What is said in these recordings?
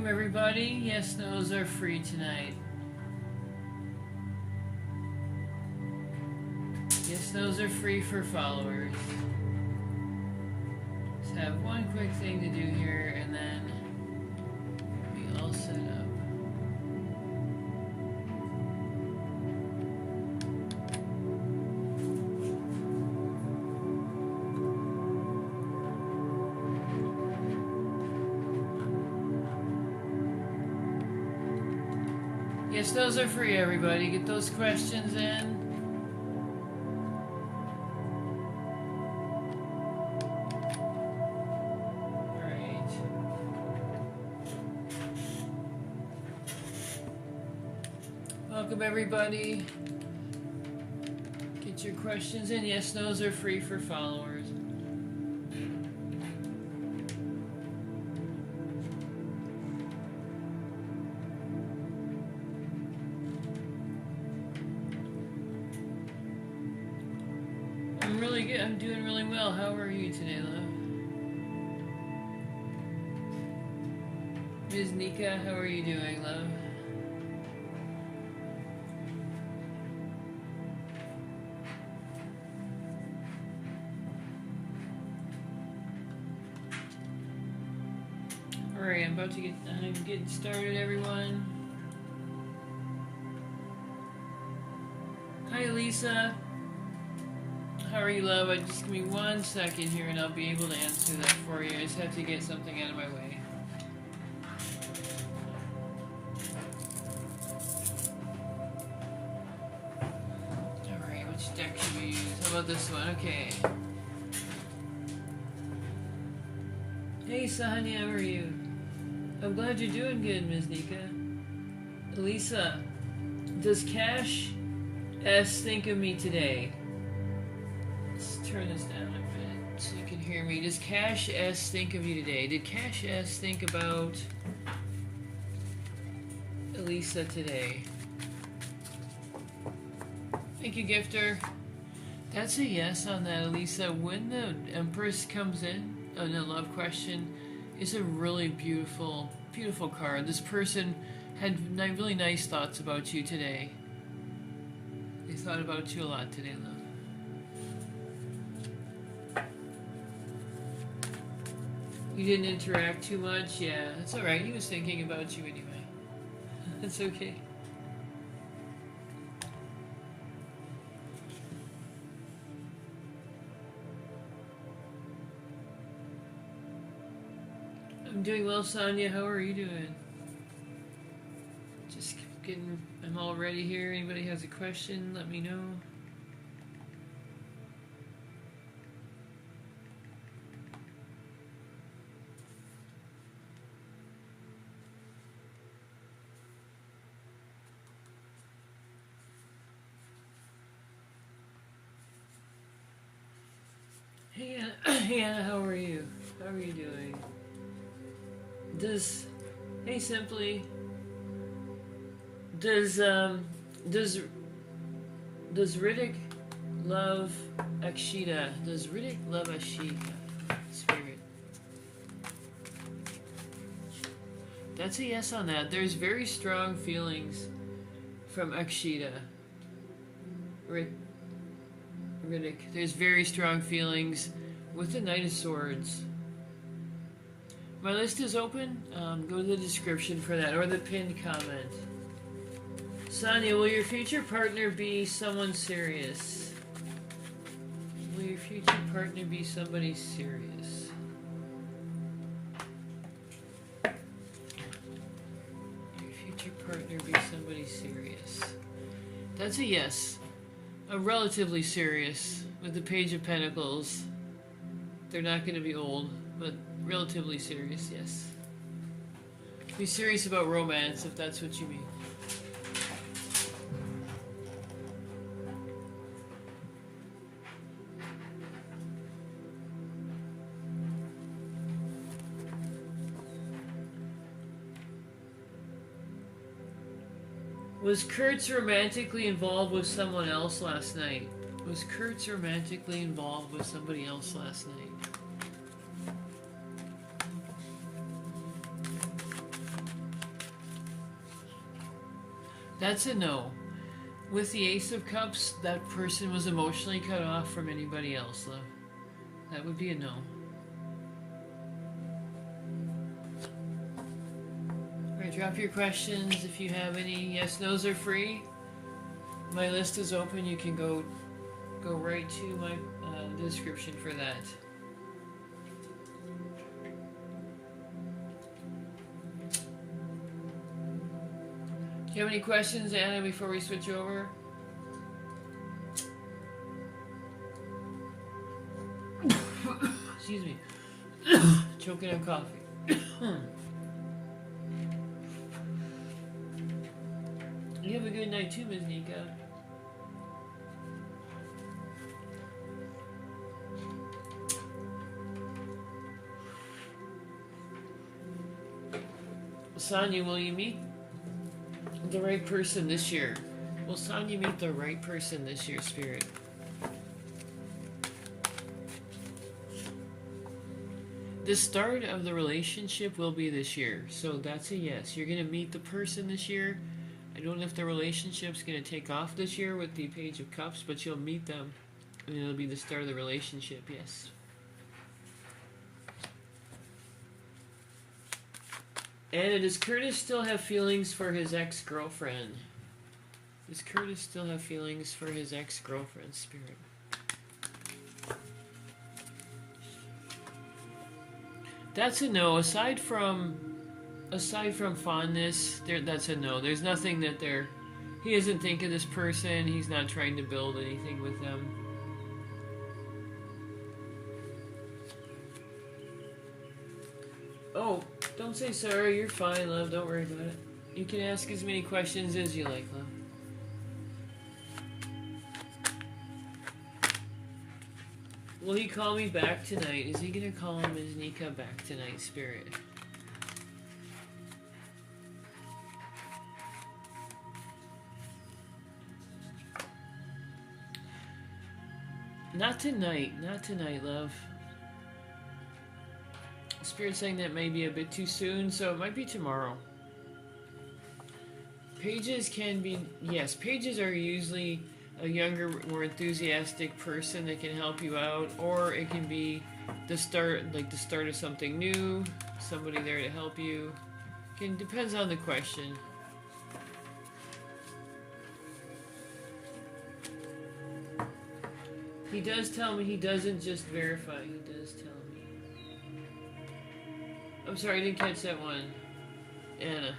Welcome everybody. Yes, those are free tonight. Yes, those are free for followers. Just have one quick thing to do here and then be all set up. Yes, those are free, everybody. Get those questions in. Alright. Welcome, everybody. Get your questions in. Yes, those are free for followers. I'm doing really well. How are you today, love? Ms. Nika, how are you doing, love? Alright, I'm getting started, everyone. Hi, Lisa. How are you, love? Just give me 1 second here and I'll be able to answer that for you. I just have to get something out of my way. Alright, which deck should we use? How about this one? Okay. Hey, Sahani, how are you? I'm glad you're doing good, Ms. Nika. Lisa, does Cash S think of me today? Turn this down a bit so you can hear me. Does Cash S think of you today? Did Cash S think about Elisa today? Thank you, Gifter. That's a yes on that, Elisa. When the Empress comes in a love question, it's a really beautiful, beautiful card. This person had really nice thoughts about you today. They thought about you a lot today, love. You didn't interact too much? Yeah, that's alright. He was thinking about you anyway. That's okay. I'm doing well, Sonia. How are you doing? Just I'm all ready here. Anybody has a question, let me know. Hey Anna, how are you? How are you doing? Hey Simply, does Riddick love Akshita? Does Riddick love Akshita? Spirit. That's a yes on that. There's very strong feelings from Akshita. Riddick. There's very strong feelings with the Knight of Swords. My list is open. Go to the description for that or the pinned comment. Sonia, will your future partner be someone serious? Will your future partner be somebody serious? Your future partner be somebody serious? That's a yes. A relatively serious with the Page of Pentacles. They're not going to be old, but relatively serious, yes. Be serious about romance if that's what you mean. Was Kurtz romantically involved with someone else last night? Was Kurtz romantically involved with somebody else last night? That's a no. With the Ace of Cups, that person was emotionally cut off from anybody else, love. That would be a no. Alright, drop your questions if you have any. Yes, no's are free. My list is open. You can go right to my description for that. Do you have any questions, Anna, before we switch over? Excuse me. Choking on coffee. You have a good night too, Ms. Nika. Sonia, will you meet the right person this year? Will Sonia meet the right person this year, Spirit? The start of the relationship will be this year, so that's a yes. You're going to meet the person this year. I don't know if the relationship's going to take off this year with the Page of Cups, but you'll meet them, and it'll be the start of the relationship, yes. And does Curtis still have feelings for his ex-girlfriend? Does Curtis still have feelings for his ex-girlfriend, Spirit? That's a no. Aside from fondness, that's a no. There's nothing that he doesn't think of this person. He's not trying to build anything with them. Oh, don't say sorry. You're fine, love. Don't worry about it. You can ask as many questions as you like, love. Will he call me back tonight? Is he gonna call Ms. Nika back tonight, Spirit? Not tonight. Not tonight, love. Spirit saying that may be a bit too soon, so it might be tomorrow. Pages can be... Yes, pages are usually a younger, more enthusiastic person that can help you out, or it can be the start of something new, somebody there to help you. Depends on the question. He does tell me, he doesn't just verify, he does tell me. I'm sorry, I didn't catch that one. Anna.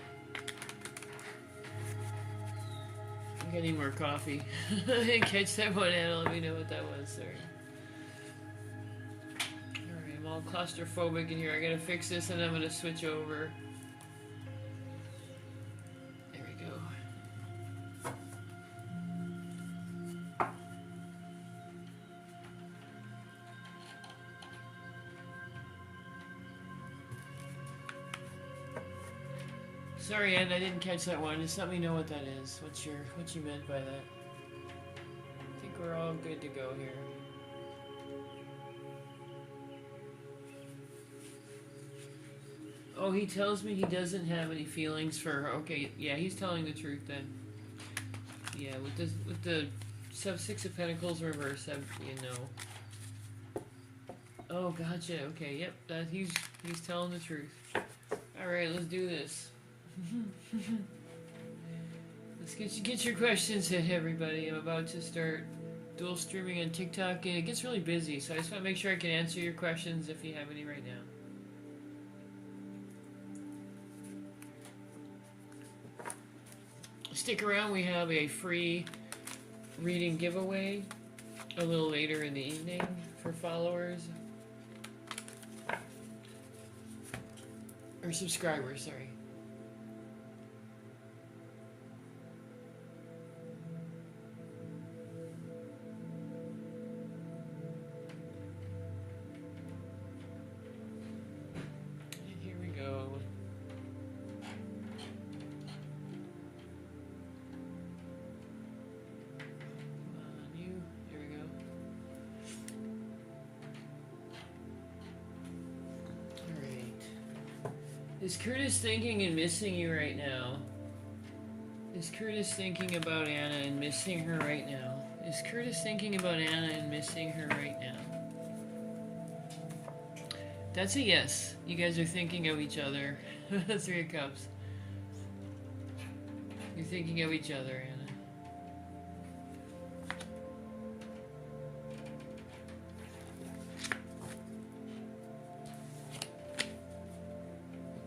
I need more coffee. I didn't catch that one, Anna. Let me know what that was. Sorry. Alright, I'm all claustrophobic in here. I gotta fix this and I'm gonna switch over. There we go. Sorry, Anna, I didn't catch that one. Just let me know what that is. What you meant by that. I think we're all good to go here. Oh, he tells me he doesn't have any feelings for her. Okay, yeah, he's telling the truth then. Yeah, with the Six of Pentacles reverse, you know. Oh, gotcha. Okay, yep, he's telling the truth. All right, let's do this. Let's get your questions in, everybody. I'm about to start dual streaming on TikTok, and it gets really busy, so I just want to make sure I can answer your questions if you have any right now. Stick around, we have a free reading giveaway a little later in the evening for followers. Or subscribers, sorry. Is Curtis thinking and missing you right now? Is Curtis thinking about Anna and missing her right now? Is Curtis thinking about Anna and missing her right now? That's a yes. You guys are thinking of each other. 3 of Cups. You're thinking of each other, Anna.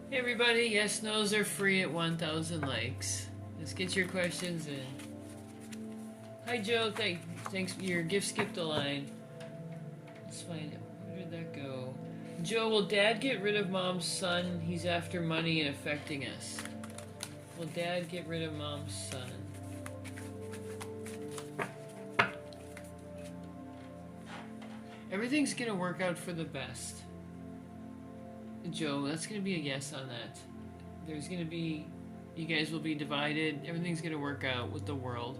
Hey everybody, yes, no's are free at 1,000 likes. Let's get your questions in. Hi Joe, thanks. Your gift skipped a line. Let's find it. Where did that go? Joe, will Dad get rid of Mom's son? He's after money and affecting us. Will Dad get rid of Mom's son? Everything's gonna work out for the best. Joe, that's gonna be a yes on that. There's gonna be, you guys will be divided. Everything's gonna work out with the world.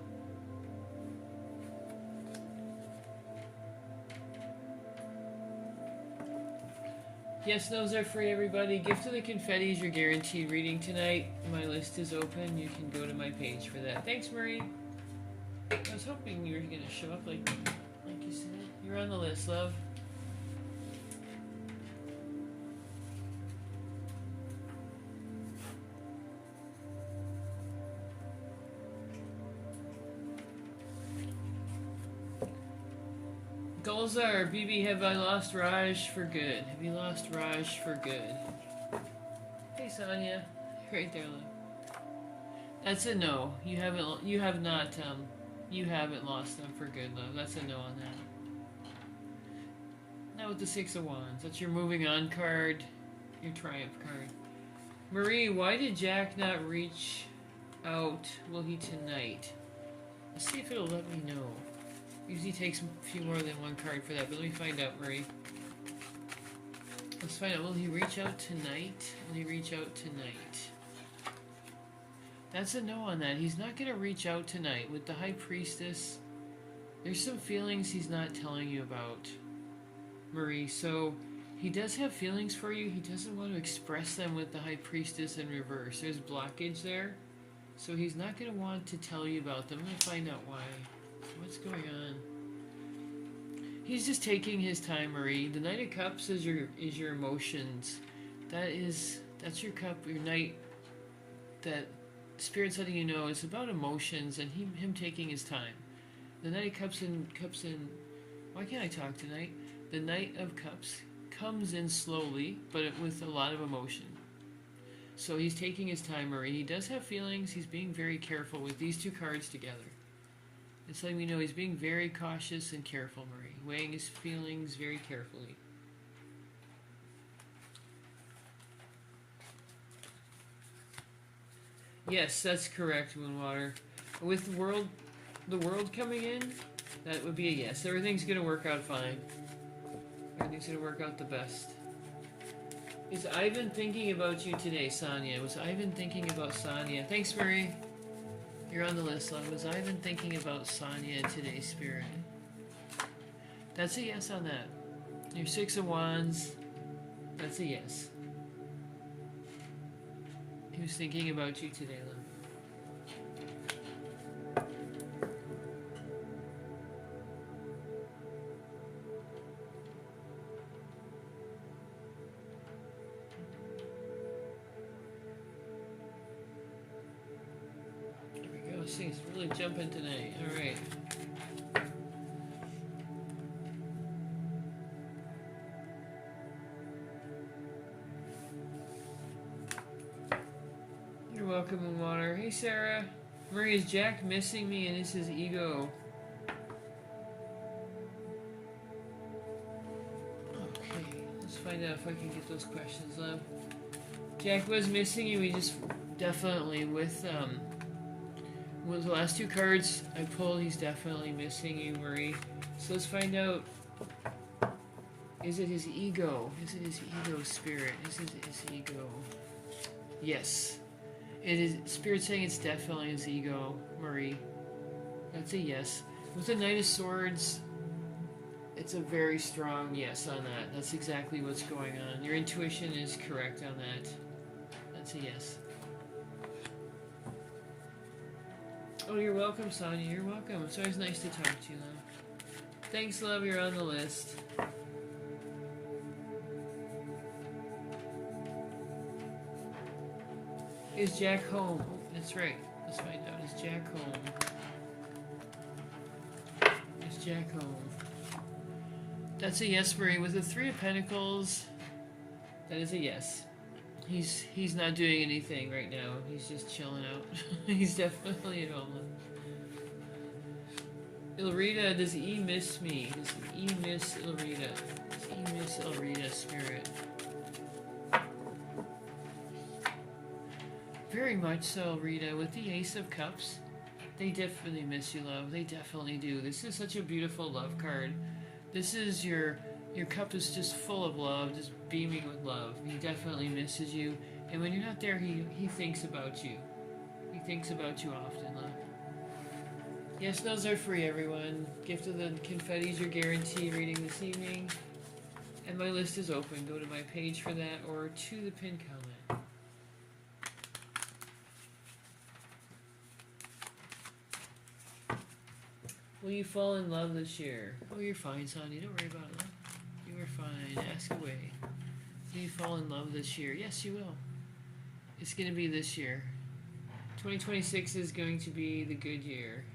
Yes, those are free, everybody. Gift of the confetti is your guaranteed reading tonight. My list is open. You can go to my page for that. Thanks, Marie. I was hoping you were going to show up like you said. You're on the list, love. Goals are, BB, have I lost Raj for good? Have you lost Raj for good? Hey, Sonia. Right there, love. That's a no. You haven't lost them for good, love. That's a no on that. Now with the 6 of Wands. That's your moving on card. Your triumph card. Marie, why did Jack not reach out? Will he tonight? Let's see if it'll let me know. Usually takes a few more than one card for that, but let me find out, Marie. Let's find out. Will he reach out tonight? Will he reach out tonight? That's a no on that. He's not going to reach out tonight. With the High Priestess, there's some feelings he's not telling you about, Marie. So he does have feelings for you. He doesn't want to express them with the High Priestess in reverse. There's blockage there. So he's not going to want to tell you about them. I'm going to find out why. What's going on? He's just taking his time, Marie. The Knight of Cups is your emotions. That's your cup, your knight. That Spirit's letting you know it's about emotions and him taking his time. The Knight of Cups in. Why can't I talk tonight? The Knight of Cups comes in slowly, but with a lot of emotion. So he's taking his time, Marie. He does have feelings. He's being very careful with these 2 cards together. It's letting me know he's being very cautious and careful, Marie. Weighing his feelings very carefully. Yes, that's correct, Moonwater. With the world coming in, that would be a yes. Everything's going to work out fine. Everything's going to work out the best. Is Ivan thinking about you today, Sonia? Was Ivan thinking about Sonia? Thanks, Marie. You're on the list, love. Was Ivan thinking about Sonia today, Spirit? That's a yes on that. Your 6 of Wands. That's a yes. He was thinking about you today, love. This thing's really jumping tonight. Alright. You're welcome in water. Hey Sarah. Marie, is Jack missing me and is his ego? Okay, let's find out if I can get those questions, love. Jack was missing you. We just definitely with the last 2 cards I pulled, he's definitely missing you, Marie. So let's find out. Is it his ego? Is it his ego, Spirit? Is it his ego? Yes. It is. Spirit saying it's definitely his ego, Marie. That's a yes. With the Knight of Swords, it's a very strong yes on that. That's exactly what's going on. Your intuition is correct on that. That's a yes. Oh, you're welcome, Sonia. You're welcome. It's always nice to talk to you, love. Thanks, love. You're on the list. Is Jack home? Oh, that's right. Let's find out. Is Jack home? Is Jack home? That's a yes, Marie. With the Three of Pentacles, that is a yes. He's not doing anything right now. He's just chilling out. He's definitely at home. Ilrita, does E miss me? Does E miss Ilrita? Does E miss Ilrita, Spirit? Very much so, Rita. With the Ace of Cups, they definitely miss you, love. They definitely do. This is such a beautiful love card. This is your cup is just full of love, just beaming with love. He definitely misses you. And when you're not there, he thinks about you. He thinks about you often, love. Yes, those are free, everyone. Gift of the Confettis, your guarantee reading this evening. And my list is open. Go to my page for that or to the pin comment. Will you fall in love this year? Oh, you're fine, Sonny. Don't worry about it, love. You are fine. Ask away. Will you fall in love this year? Yes, you will. It's going to be this year. 2026 is going to be the good year.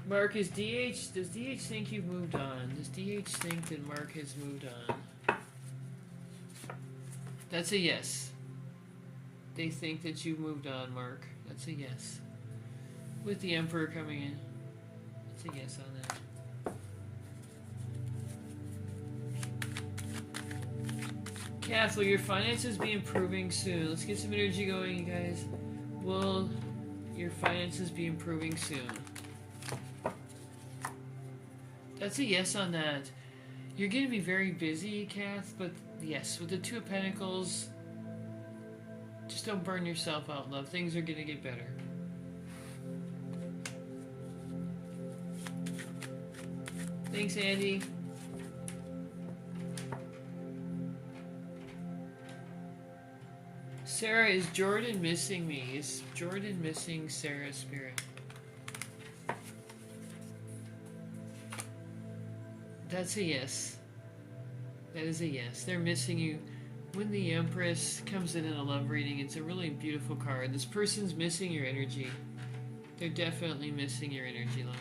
Mark, does DH think you've moved on? Does DH think that Mark has moved on? That's a yes. They think that you've moved on, Mark. That's a yes. With the Emperor coming in. That's a yes on that. Kath, will your finances be improving soon? Let's get some energy going, you guys. Will your finances be improving soon? That's a yes on that. You're going to be very busy, Kath, but yes, with the Two of Pentacles, just don't burn yourself out, love. Things are going to get better. Thanks, Andy. Sarah, is Jordan missing me? Is Jordan missing Sarah's spirit? That's a yes. That is a yes. They're missing you. When the Empress comes in a love reading, it's a really beautiful card. This person's missing your energy. They're definitely missing your energy, love.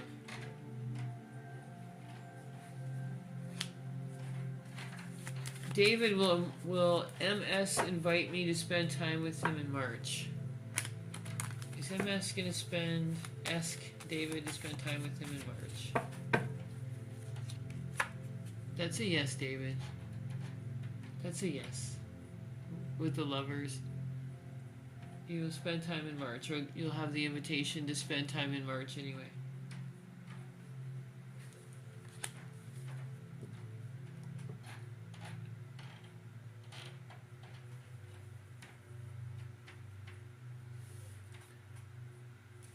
David, will MS invite me to spend time with him in March? Is MS going to ask David to spend time with him in March? That's a yes, David. That's a yes. With the lovers. You'll spend time in March, or you'll have the invitation to spend time in March anyway.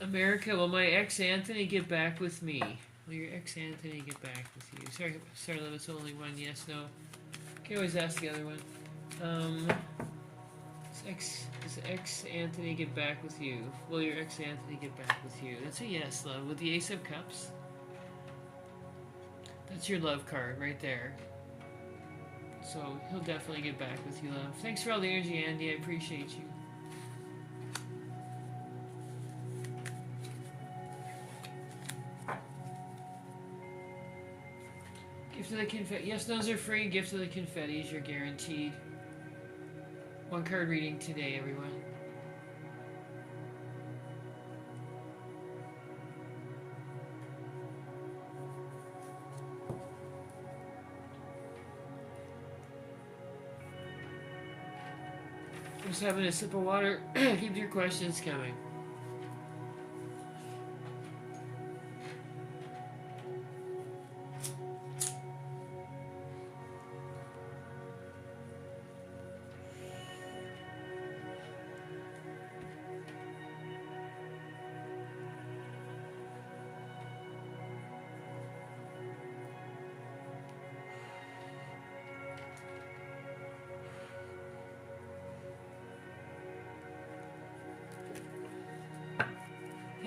America, will my ex Anthony get back with me? Will your ex Anthony get back with you? Sorry, love, it's only one yes, no. Can always ask the other one. Does ex Anthony get back with you? Will your ex Anthony get back with you? That's a yes, love. With the Ace of Cups. That's your love card right there. So he'll definitely get back with you, love. Thanks for all the energy, Andy. I appreciate you. Gift of the confetti. Yes, those are free. Gift of the confettis. You're guaranteed. One card reading today, everyone. Just having a sip of water. Keep your questions coming.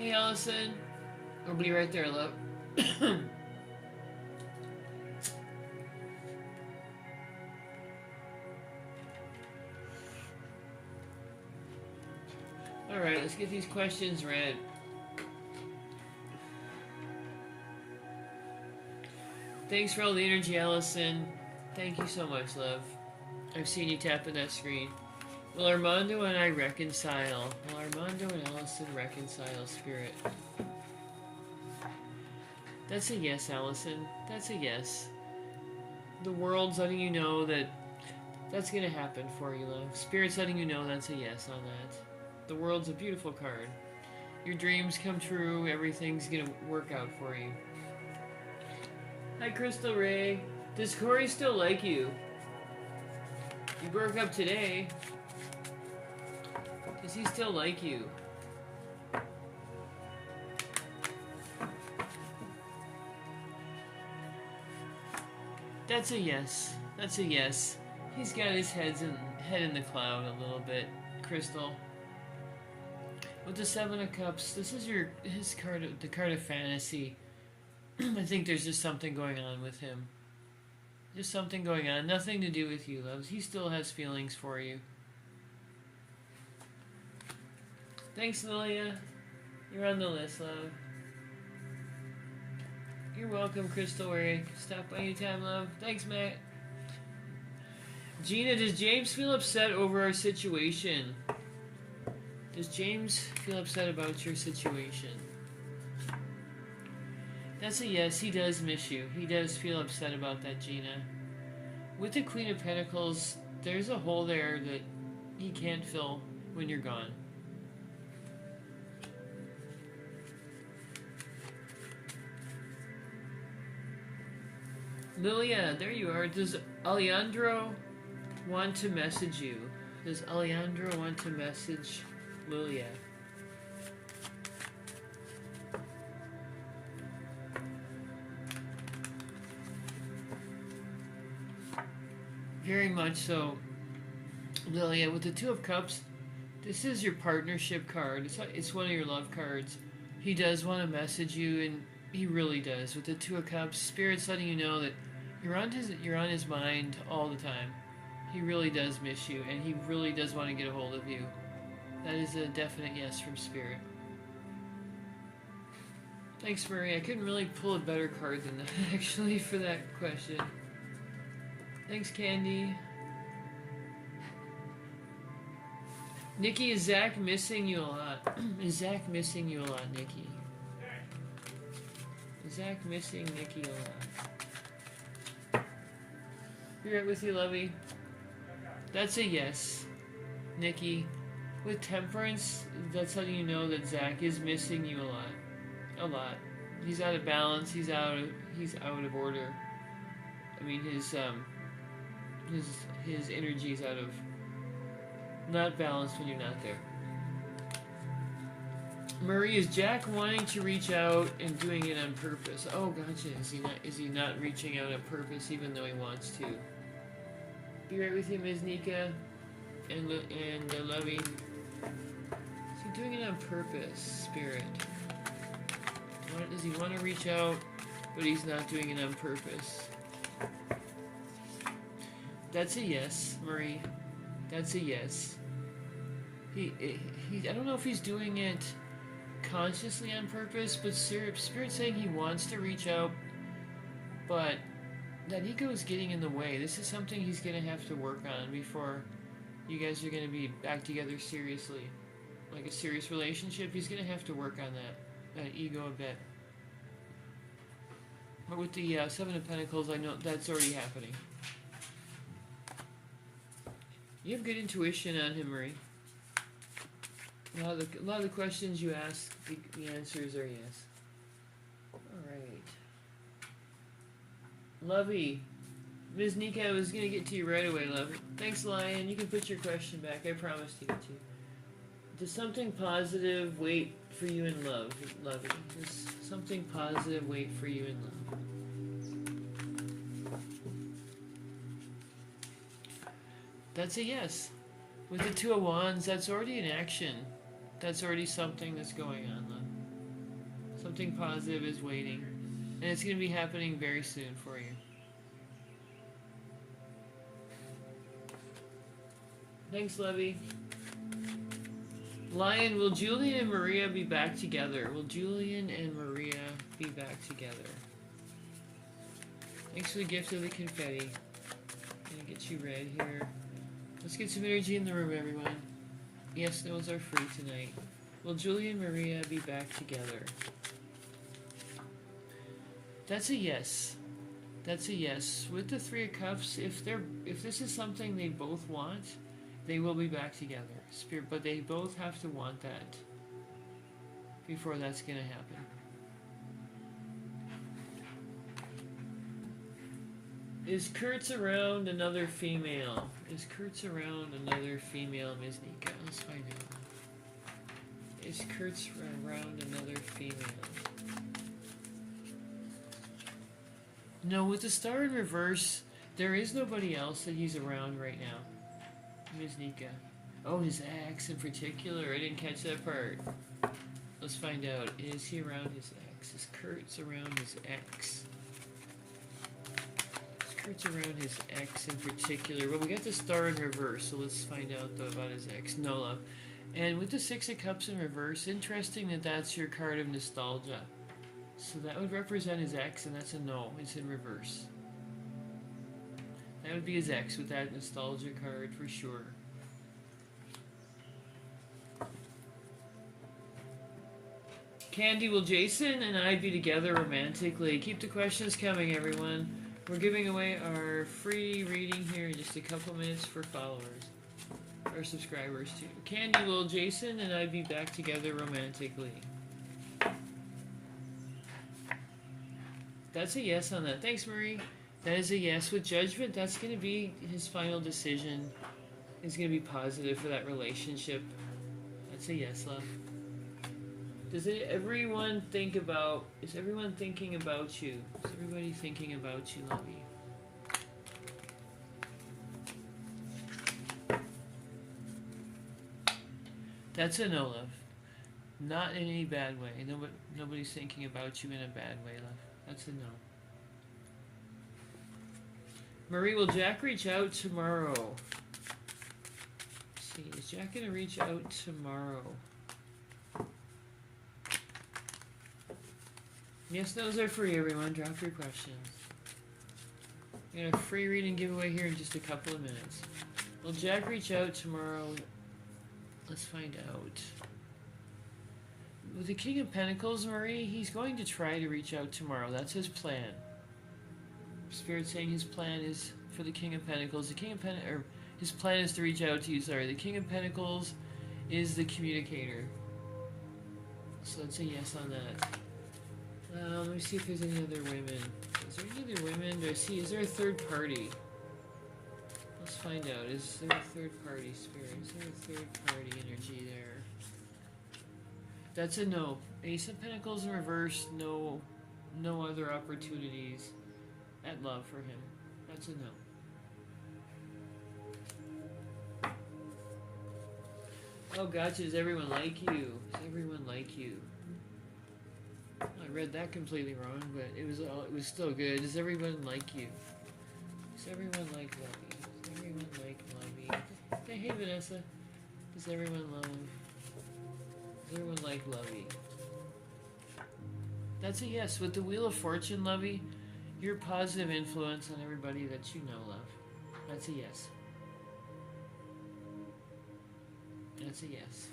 Hey, Allison. I'll be right there, love. Alright, let's get these questions read. Thanks for all the energy, Allison. Thank you so much, love. I've seen you tapping that screen. Will Armando and I reconcile? Will Armando and Allison reconcile, Spirit? That's a yes, Allison. That's a yes. The world's letting you know that that's going to happen for you, love. Spirit's letting you know that's a yes on that. The world's a beautiful card. Your dreams come true. Everything's going to work out for you. Hi, Crystal Ray. Does Corey still like you? You broke up today. Does he still like you? That's a yes. That's a yes. He's got his head in the cloud a little bit, Crystal. With the Seven of Cups, this is his card, the card of fantasy. I think there's just something going on with him. Just something going on. Nothing to do with you, loves. He still has feelings for you. Thanks, Lilia. You're on the list, love. You're welcome, Crystal Ray. Stop by anytime, love. Thanks, Matt. Gina, does James feel upset over our situation? Does James feel upset about your situation? That's a yes. He does miss you. He does feel upset about that, Gina. With the Queen of Pentacles, there's a hole there that he can't fill when you're gone. Lilia, there you are. Does Alejandro want to message you? Does Alejandro want to message Lilia? Very much so, Lilia. With the Two of Cups, this is your partnership card. It's one of your love cards. He does want to message you, and he really does. With the Two of Cups, Spirit's letting you know that you're on his mind all the time. He really does miss you, and he really does want to get a hold of you. That is a definite yes from Spirit. Thanks, Marie. I couldn't really pull a better card than that, actually, for that question. Thanks, Candy. Nikki, is Zach missing you a lot? Is Zach missing you a lot, Nikki? Is Zach missing Nikki a lot? Be right with you, lovey. That's a yes, Nikki. With Temperance, that's letting you know that Zach is missing you a lot. A lot. He's out of balance. He's out of order. I mean, his energy's out of not balanced when you're not there. Marie, is Jack wanting to reach out and doing it on purpose? Oh, gotcha. Is he not reaching out on purpose even though he wants to? Be right with you, Ms. Nika and Lovey. Is he doing it on purpose, Spirit? Does he want to reach out, but he's not doing it on purpose? That's a yes, Marie. That's a yes. I don't know if he's doing it consciously on purpose, but Spirit's saying he wants to reach out, but that ego is getting in the way. This is something he's going to have to work on before you guys are going to be back together seriously. Like a serious relationship, he's going to have to work on that ego a bit. But with the Seven of Pentacles, I know that's already happening. You have good intuition on him, Marie. A lot of the questions you ask, the answers are yes. Alright. Lovey. Ms. Nika, I was going to get to you right away, Lovey. Thanks, Lion. You can put your question back. I promised to get to you. Does something positive wait for you in love, Lovey? Does something positive wait for you in love? That's a yes. With the Two of Wands, that's already an action. That's already something that's going on, love. Something positive is waiting. And it's going to be happening very soon for you. Thanks, Levy. Lion, will Julian and Maria be back together? Will Julian and Maria be back together? Thanks for the gift of the confetti. Gonna get you red here. Let's get some energy in the room, everyone. Yes, no's are free tonight. Will Julian and Maria be back together? That's a yes. That's a yes. With the Three of Cups, if this is something they both want, they will be back together. Spirit, but they both have to want that before that's gonna happen. Is Kurtz around another female? Is Kurtz around another female, Ms. Nika? Let's find out. Is Kurtz around another female? No, with the star in reverse, there is nobody else that he's around right now. Ms. Nika. Oh, his ex in particular. I didn't catch that part. Let's find out. Is he around his ex? Is Kurtz around his ex? Is Kurtz around his ex in particular? Well, we got the star in reverse, so let's find out though about his ex. No love. And with the Six of Cups in reverse, interesting that that's your card of nostalgia. So that would represent his ex, and that's a no. It's in reverse. That would be his ex with that nostalgia card for sure. Candy, will Jason and I be together romantically? Keep the questions coming, everyone. We're giving away our free reading here in just a couple minutes for followers. Or subscribers too. Candy, will Jason and I be back together romantically? That's a yes on that. Thanks, Marie. That is a yes. With Judgment, that's going to be his final decision. It's going to be positive for that relationship. That's a yes, love. Does everyone think about... Is everyone thinking about you? Is everybody thinking about you, lovey? That's a no, love. Not in any bad way. Nobody's thinking about you in a bad way, love. That's a no. Marie, will Jack reach out tomorrow? Let's see, is Jack gonna reach out tomorrow? Yes, those are free, everyone. Drop your questions. We got a free reading giveaway here in just a couple of minutes. Will Jack reach out tomorrow? Let's find out. With the King of Pentacles, Marie, he's going to try to reach out tomorrow. That's his plan. Spirit saying his plan is for the King of Pentacles. The King of Pentacles, his plan is to reach out to you. Sorry, the King of Pentacles is the communicator. So that's a yes on that. Let me see if there's any other women. Is there any other women? Do I see? Is there a third party? Let's find out. Is there a third party, Spirit? Is there a third party energy there? That's a no. Ace of Pentacles in reverse. No other opportunities at love for him. That's a no. Oh, gotcha. Does everyone like you? Does everyone like you? I read that completely wrong, but it was still good. Does everyone like you? Does everyone like Lovey? Does everyone like Lovey? Hey, Vanessa. Does everyone love? Does everyone like Lovey? That's a yes. With the Wheel of Fortune, Lovey, you're a positive influence on everybody that you know, love. That's a yes. That's a yes.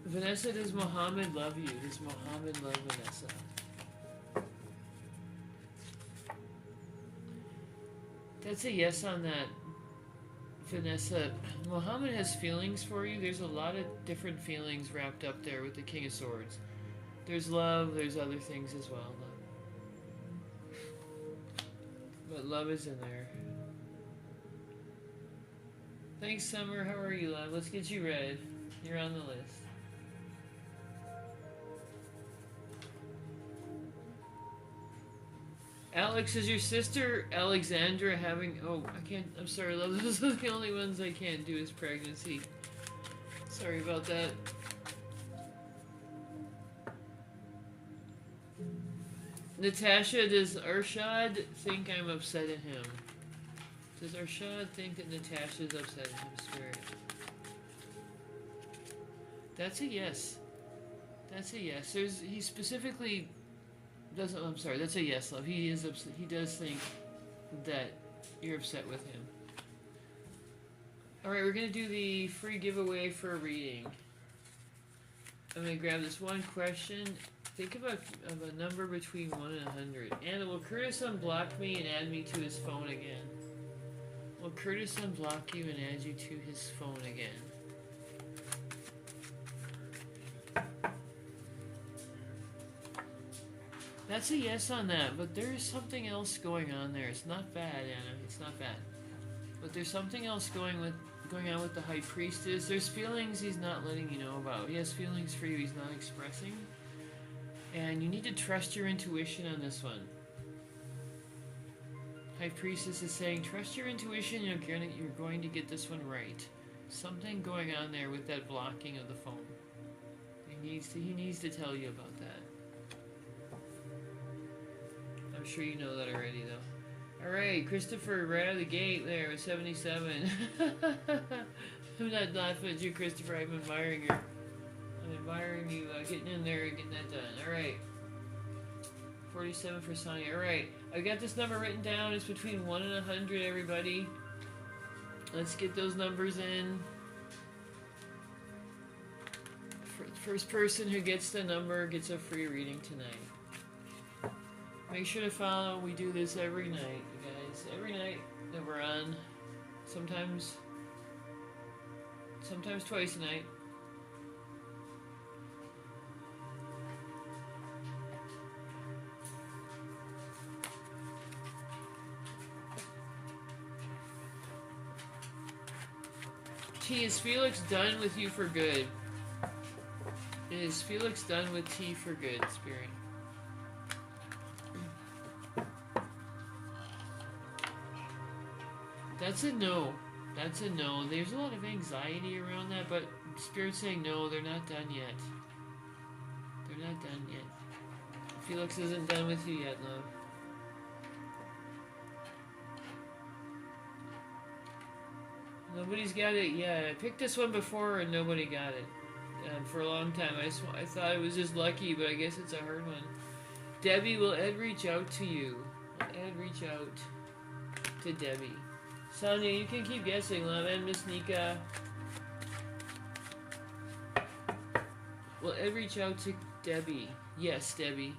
Vanessa, does Muhammad love you? Does Muhammad love Vanessa? That's a yes on that, Vanessa. Muhammad has feelings for you. There's a lot of different feelings wrapped up there with the King of Swords. There's love, there's other things as well. But love is in there. Thanks, Summer. How are you, love? Let's get you red. You're on the list. Alex, is your sister Alexandra having... Oh, I can't... I'm sorry, love. Those are the only ones I can't do is pregnancy. Sorry about that. Natasha, does Arshad think I'm upset at him? Does Arshad think that Natasha's upset at him, Spirit? That's a yes. That's a yes. He specifically doesn't. I'm sorry. That's a yes, love. He is upset. He does think that you're upset with him. All right, we're gonna do the free giveaway for a reading. I'm gonna grab this one question. Think of a number between 1 and 100. And will Curtis unblock me and add me to his phone again? Will Curtis unblock you and add you to his phone again? That's a yes on that, but there's something else going on there. It's not bad, Anna. It's not bad. But there's something else going on with the High Priestess. There's feelings he's not letting you know about. He has feelings for you he's not expressing. And you need to trust your intuition on this one. High Priestess is saying, trust your intuition, you're going to get this one right. Something going on there with that blocking of the phone. He needs to tell you about that. I'm sure you know that already, though. Alright, Christopher, right out of the gate there with 77. I'm not laughing at you, Christopher. I'm admiring you. I'm admiring you getting in there and getting that done. Alright. 47 for Sonia. Alright, I got this number written down. It's between 1 and 100, everybody. Let's get those numbers in. First person who gets the number gets a free reading tonight. Make sure to follow. We do this every night, you guys. Every night that we're on. Sometimes twice a night. T, is Felix done with you for good? Is Felix done with T for good, Spirit? That's a no. That's a no. There's a lot of anxiety around that, but Spirit's saying no, they're not done yet. They're not done yet. Felix isn't done with you yet, love. Nobody's got it yet. I picked this one before and nobody got it. For a long time. I thought it was just lucky, but I guess it's a hard one. Debbie, will Ed reach out to you? Will Ed reach out to Debbie? Sonia, you can keep guessing, love. And Miss Nika. Will Ed reach out to Debbie? Yes, Debbie.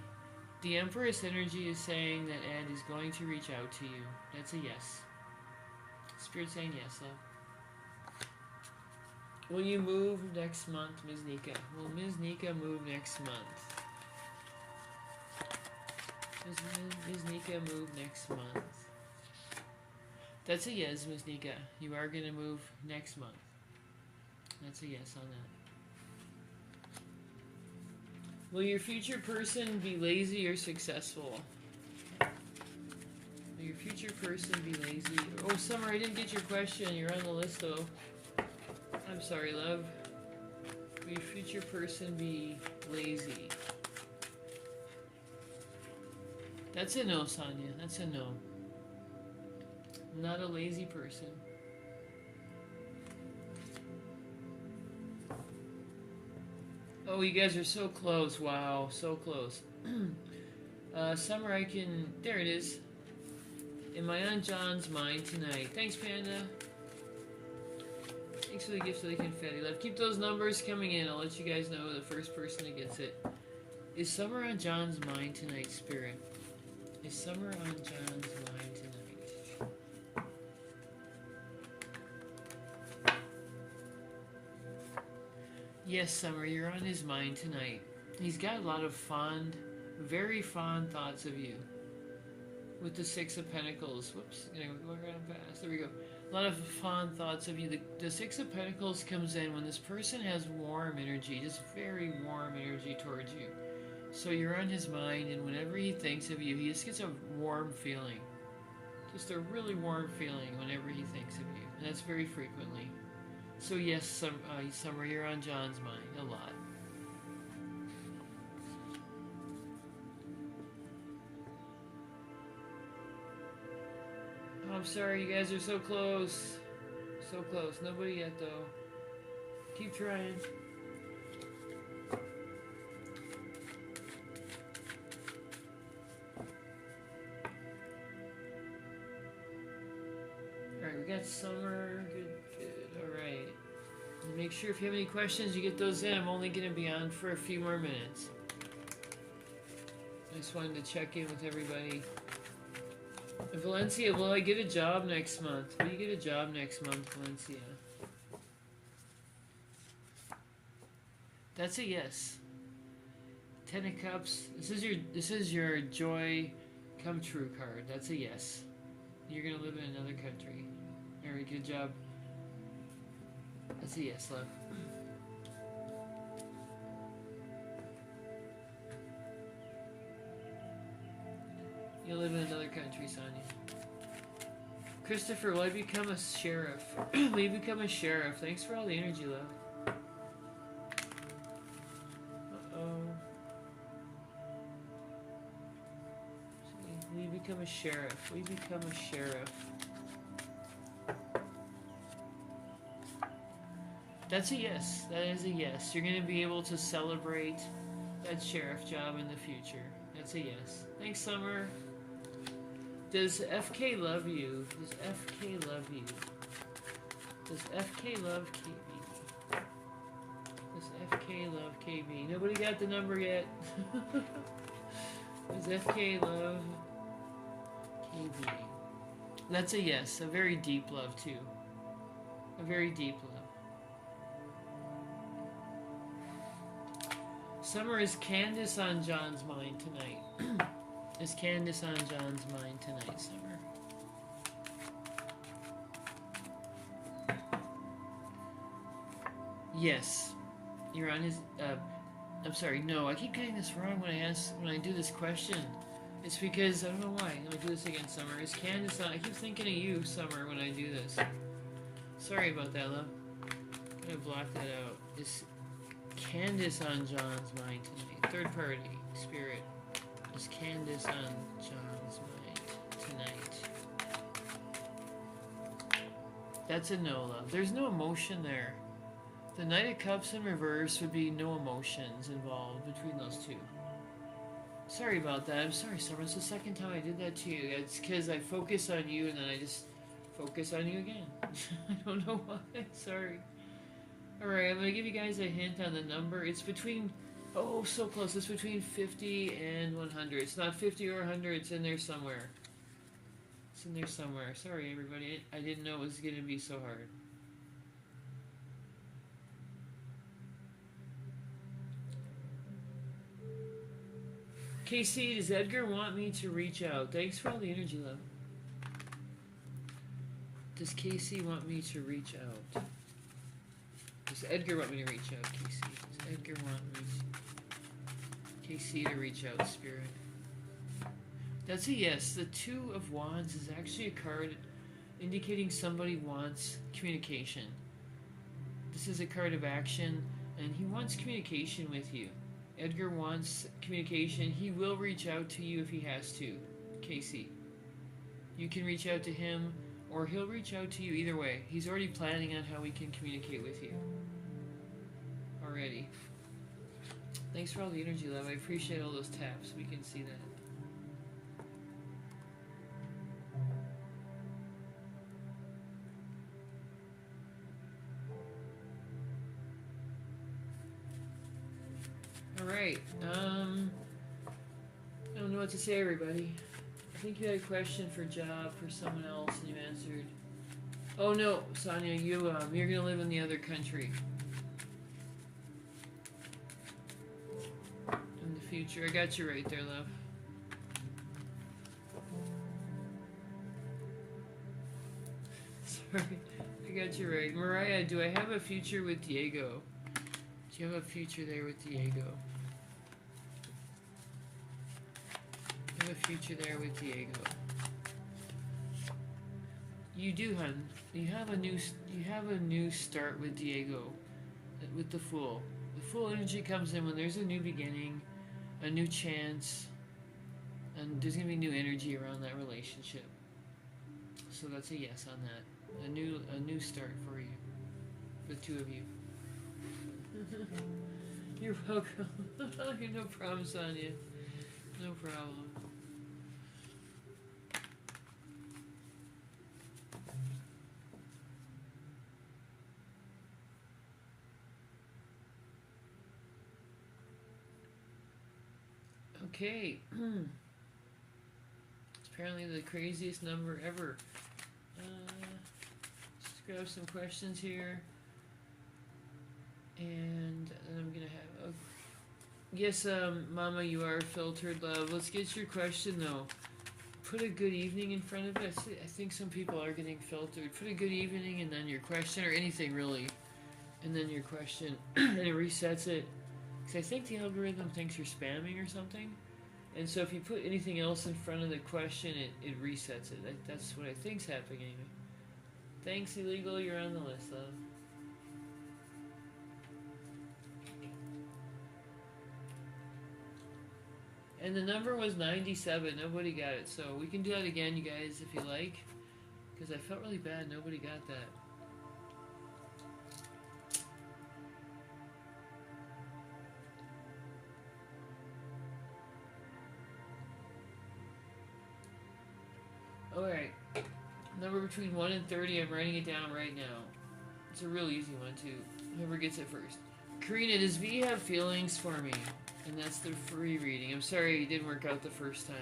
The Empress energy is saying that Ed is going to reach out to you. That's a yes. Spirit saying yes, love. Will you move next month, Ms. Nika? Will Ms. Nika move next month? Ms. Nika move next month? That's a yes, Ms. Nika. You are going to move next month. That's a yes on that. Will your future person be lazy or successful? Will your future person be lazy? Oh, Summer, I didn't get your question. You're on the list, though. I'm sorry, love. Will your future person be lazy? That's a no, Sonia. That's a no. Not a lazy person. Oh, you guys are so close. Wow, so close. Summer, I can... There it is. Am I on John's mind tonight? Thanks, Panda. Thanks for the gift of the confetti, love. Keep those numbers coming in. I'll let you guys know the first person that gets it. Is Summer on John's mind tonight, Spirit? Is Summer on John's mind tonight? Yes, Summer, you're on his mind tonight. He's got a lot of fond, very fond thoughts of you. With the Six of Pentacles. Whoops, going right on past. There we go. A lot of fond thoughts of you. The Six of Pentacles comes in when this person has warm energy, just very warm energy towards you. So you're on his mind, and whenever he thinks of you, he just gets a warm feeling. Just a really warm feeling whenever he thinks of you. And that's very frequently. So yes, Summer, you're on John's mind a lot. I'm sorry, you guys are so close. So close. Nobody yet, though. Keep trying. Alright, we got Summer. Good, good. Alright. Make sure if you have any questions, you get those in. I'm only going to be on for a few more minutes. I just wanted to check in with everybody. Valencia, will I get a job next month? Will you get a job next month, Valencia? That's a yes. 10 of Cups. This is your joy come true card. That's a yes. You're gonna live in another country. Alright, good job. That's a yes, love. You'll live in another country, Sonia. Christopher, will I become a sheriff? Will you become a sheriff? Thanks for all the energy, love. Will you become a sheriff? Will you become a sheriff? That's a yes. That is a yes. You're going to be able to celebrate that sheriff job in the future. That's a yes. Thanks, Summer. Does FK love you? Does FK love you? Does FK love KB? Does FK love KB? Nobody got the number yet. Does FK love KB? That's a yes. A very deep love, too. A very deep love. Summer, is Candace on John's mind tonight? Is Candace on John's mind tonight, Summer? Yes. You're on his... I'm sorry, no, I keep getting this wrong when I do this question. It's because, I don't know why. Let me do this again, Summer. Is Candace on... I keep thinking of you, Summer, when I do this. Sorry about that, love. I'm gonna block that out. Is Candace on John's mind tonight? Third party, spirit. Is Candace on John's mind tonight? That's a no, love. There's no emotion there. The Knight of Cups in reverse would be no emotions involved between those two. Sorry about that. I'm sorry, Summer. It's the second time I did that to you. It's because I focus on you and then I just focus on you again. I don't know why. Sorry. Alright, I'm going to give you guys a hint on the number. It's between... Oh, so close. It's between 50 and 100. It's not 50 or 100. It's in there somewhere. It's in there somewhere. Sorry, everybody. I didn't know it was going to be so hard. KC, does Edgar want me to reach out? Thanks for all the energy, love. Does KC want me to reach out? Does Edgar want me to reach out, KC? Does Edgar want me to... KC to reach out, Spirit? That's a yes. The Two of Wands is actually a card indicating somebody wants communication. This is a card of action, and he wants communication with you. Edgar wants communication. He will reach out to you if he has to, Casey. You can reach out to him, or he'll reach out to you either way. He's already planning on how he can communicate with you. Already. Thanks for all the energy, love. I appreciate all those taps. We can see that. Alright, I don't know what to say, everybody. I think you had a question for job for someone else and you answered. Oh no, Sonia, you're gonna live in the other country. In the future. I got you right there, love. Sorry, I got you right. Mariah, do I have a future with Diego? Do you have a future there with Diego? You have a future there with Diego. You do, hun. You have a new start with Diego, with the Fool. The Fool energy comes in when there's a new beginning, a new chance, and there's gonna be new energy around that relationship. So that's a yes on that. A new start for you. The two of you. You're welcome. No problem, Sonia. No problem. Okay. It's apparently the craziest number ever. Just grab some questions here. And then I'm gonna have. Yes, Mama, you are filtered, love. Let's get your question though. Put a good evening in front of it. I think some people are getting filtered. Put a good evening and then your question, or anything really, and then your question, and it resets it. Because I think the algorithm thinks you're spamming or something. And so if you put anything else in front of the question, it resets it. That's what I think's happening anyway. Thanks, Illegal. You're on the list, love. And the number was 97. Nobody got it. So we can do that again, you guys, if you like. Because I felt really bad. Nobody got that. Alright. Number between 1 and 30. I'm writing it down right now. It's a real easy one, too. Whoever gets it first. Karina, does V have feelings for me? And that's the free reading. I'm sorry it didn't work out the first time.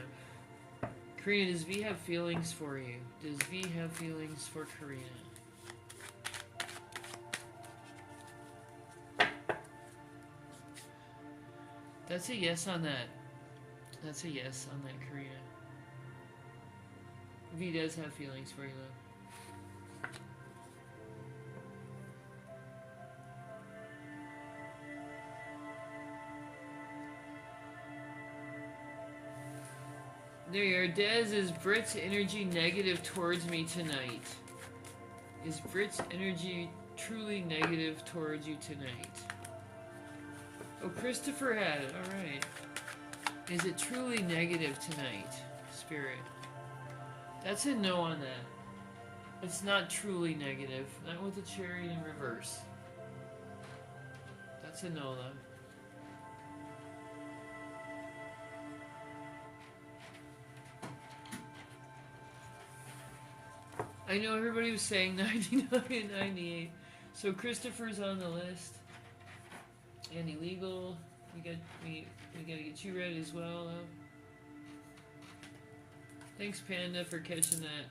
Karina, does V have feelings for you? Does V have feelings for Karina? That's a yes on that. That's a yes on that, Karina. V does have feelings for you, love. There you are. Des, is Brit's energy negative towards me tonight? Is Brit's energy truly negative towards you tonight? Oh, Christopher had it. Alright. Is it truly negative tonight, Spirit? That's a no on that. It's not truly negative. Not with the chariot in reverse. That's a no, though. I know everybody was saying 99 and 98. So Christopher's on the list. And Illegal. We gotta get you ready as well. Thanks, Panda, for catching that.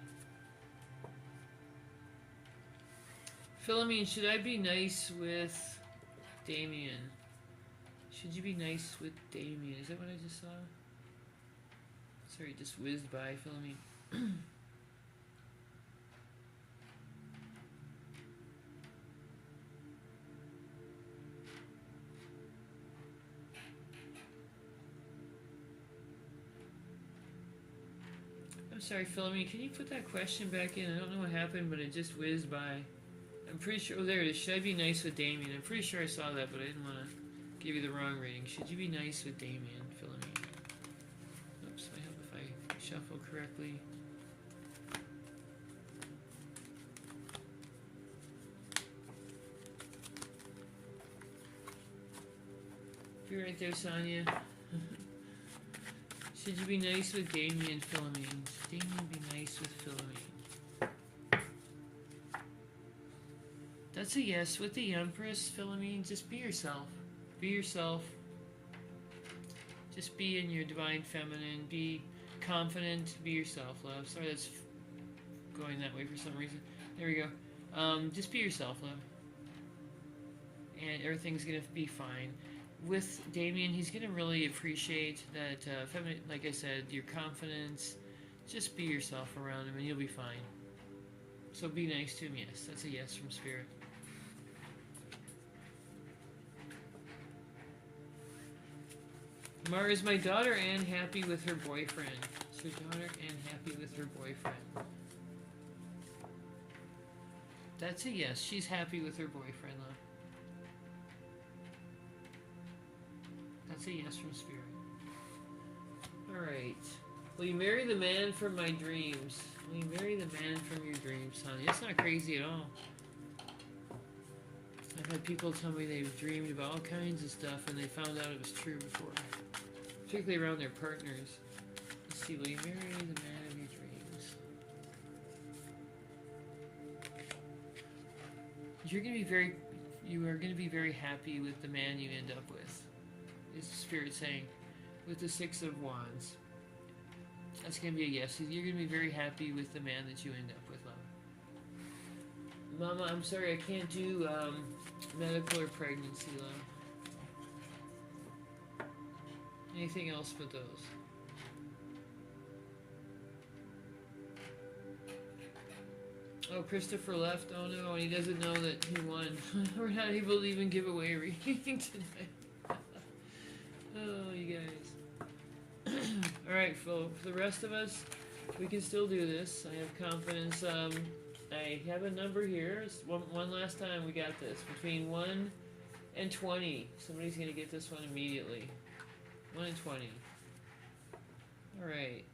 Philomene, should I be nice with Damien? Should you be nice with Damien? Is that what I just saw? Sorry, it just whizzed by, Philomene. I'm sorry, Philomene, can you put that question back in? I don't know what happened, but it just whizzed by. I'm pretty sure... Oh, there it is. Should I be nice with Damien? I'm pretty sure I saw that, but I didn't want to give you the wrong reading. Should you be nice with Damien, Philomene? Oops, I hope if I shuffle correctly. You're right there, Sonia. Should you be nice with Damien, Philomene? Should Damien be nice with Philomene? That's a yes. With the Empress, Philomene, just be yourself. Be yourself. Just be in your divine feminine. Be confident. Be yourself, love. Sorry, that's going that way for some reason. There we go. Just be yourself, love. And everything's gonna be fine. With Damien, he's going to really appreciate that, like I said, your confidence. Just be yourself around him and you'll be fine. So be nice to him, yes. That's a yes from Spirit. Mara, is my daughter Anne happy with her boyfriend? Is your daughter Anne happy with her boyfriend? That's a yes. She's happy with her boyfriend, love. That's a yes from Spirit. Alright. Will you marry the man from my dreams? Will you marry the man from your dreams, honey? That's not crazy at all. I've had people tell me they've dreamed about all kinds of stuff and they found out it was true before. Particularly around their partners. Let's see, will you marry the man of your dreams? You are going to be very happy with the man you end up with. Is the Spirit saying. With the Six of Wands. That's going to be a yes. You're going to be very happy with the man that you end up with, love. Mama, I'm sorry, I can't do medical or pregnancy, love. Anything else but those? Oh, Christopher left. Oh no, and he doesn't know that he won. We're not able to even give away a reading tonight. Oh, you guys. Alright, for the rest of us, we can still do this. I have confidence. I have a number here. It's one last time we got this. Between 1 and 20. Somebody's going to get this one immediately. 1 and 20. Alright.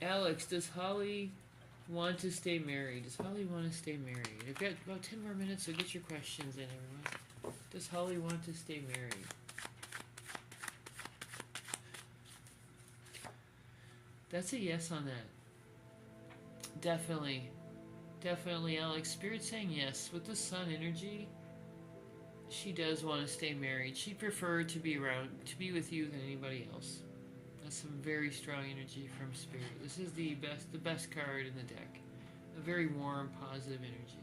Alex, does Holly want to stay married? Does Holly want to stay married? I've got about 10 more minutes, so get your questions in, everyone. Does Holly want to stay married? That's a yes on that. Definitely. Definitely, Alex. Spirit's saying yes. With the sun energy, she does want to stay married. She'd prefer to be with you than anybody else. That's some very strong energy from Spirit. This is the best card in the deck. A very warm, positive energy.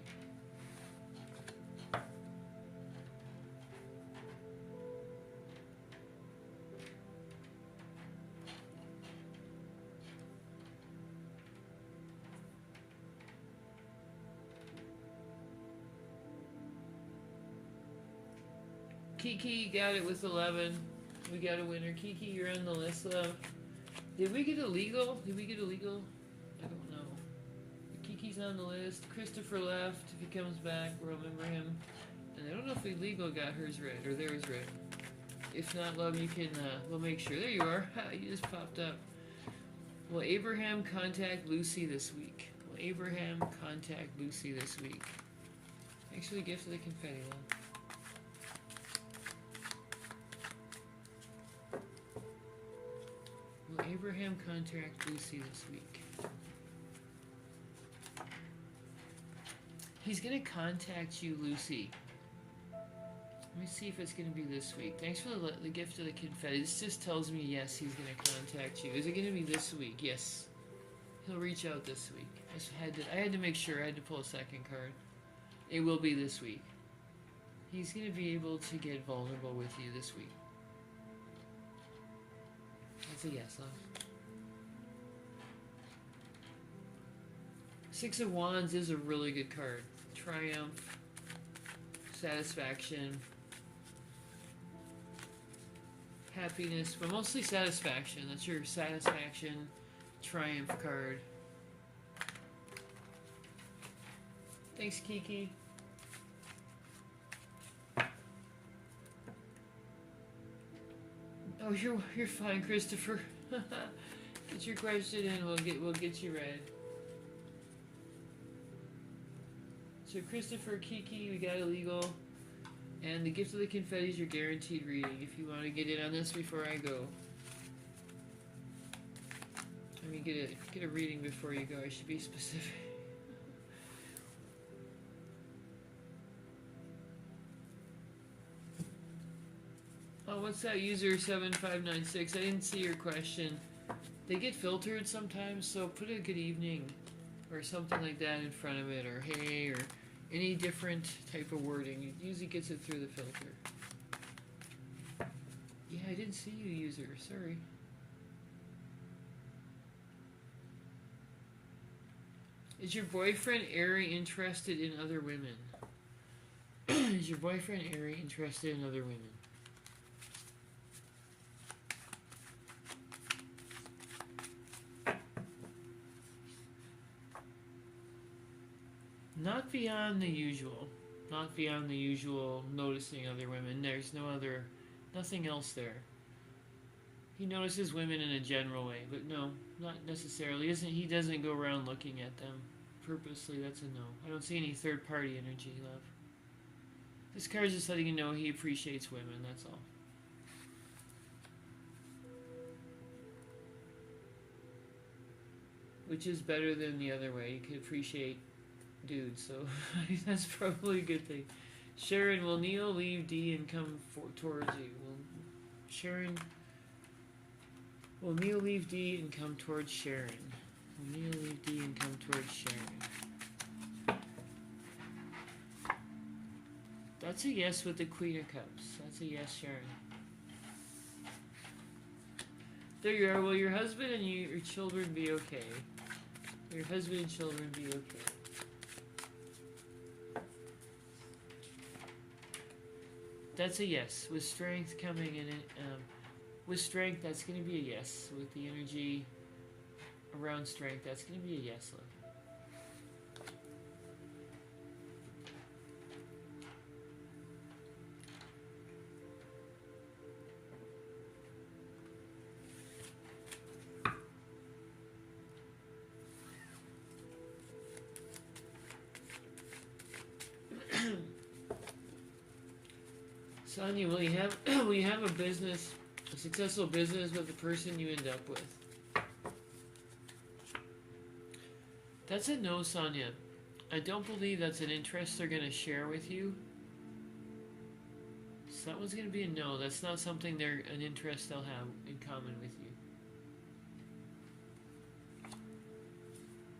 Kiki got it with 11. We got a winner. Kiki, you're on the list, love. Did we get a legal? Did we get a legal? I don't know. Kiki's on the list. Christopher left. If he comes back, we'll remember him. And I don't know if we legal got hers read or theirs read. If not, love, you can, we'll make sure. There you are. You just popped up. Will Abraham contact Lucy this week? Will Abraham contact Lucy this week? Thanks for the gift of the confetti, love. Will Abraham contact Lucy this week? He's going to contact you, Lucy. Let me see if it's going to be this week. Thanks for the gift of the confetti. This just tells me, yes, he's going to contact you. Is it going to be this week? Yes. He'll reach out this week. I had to make sure. I had to pull a second card. It will be this week. He's going to be able to get vulnerable with you this week. That's a yes, love. Six of Wands is a really good card. Triumph, satisfaction, happiness, but mostly satisfaction. That's your satisfaction, triumph card. Thanks, Kiki. Oh, you're fine, Christopher. Get your question in. We'll get you read. So Christopher, Kiki, we got illegal, and the gift of the confetti is your guaranteed reading. If you want to get in on this before I go, I mean get a reading before you go. I should be specific. Oh, what's that user 7596? I didn't see your question. They get filtered sometimes, so put a good evening or something like that in front of it, or hey, or any different type of wording. It usually gets it through the filter. Yeah, I didn't see you, user. Sorry. Is your boyfriend Ari interested in other women? Is your boyfriend Ari interested in other women? Not beyond the usual. Not beyond the usual noticing other women. There's nothing else there. He notices women in a general way, but no, not necessarily. He doesn't go around looking at them purposely. That's a no. I don't see any third party energy, love. This card's just letting you know he appreciates women, that's all. Which is better than the other way. You could appreciate dudes, so that's probably a good thing. Sharon, will Neil leave D and come towards you? Sharon, will Neil leave D and come towards Sharon? Will Neil leave D and come towards Sharon? That's a yes with the Queen of Cups. That's a yes, Sharon. There you are. Will your husband and your children be okay? Will your husband and children be okay? That's a yes. With strength coming in it, with strength, that's going to be a yes. With the energy around strength, that's going to be a yes, love. Sonia, will you have a business, a successful business with the person you end up with? That's a no, Sonia. I don't believe that's an interest they're going to share with you. So that one's going to be a no. That's not something an interest they'll have in common with you.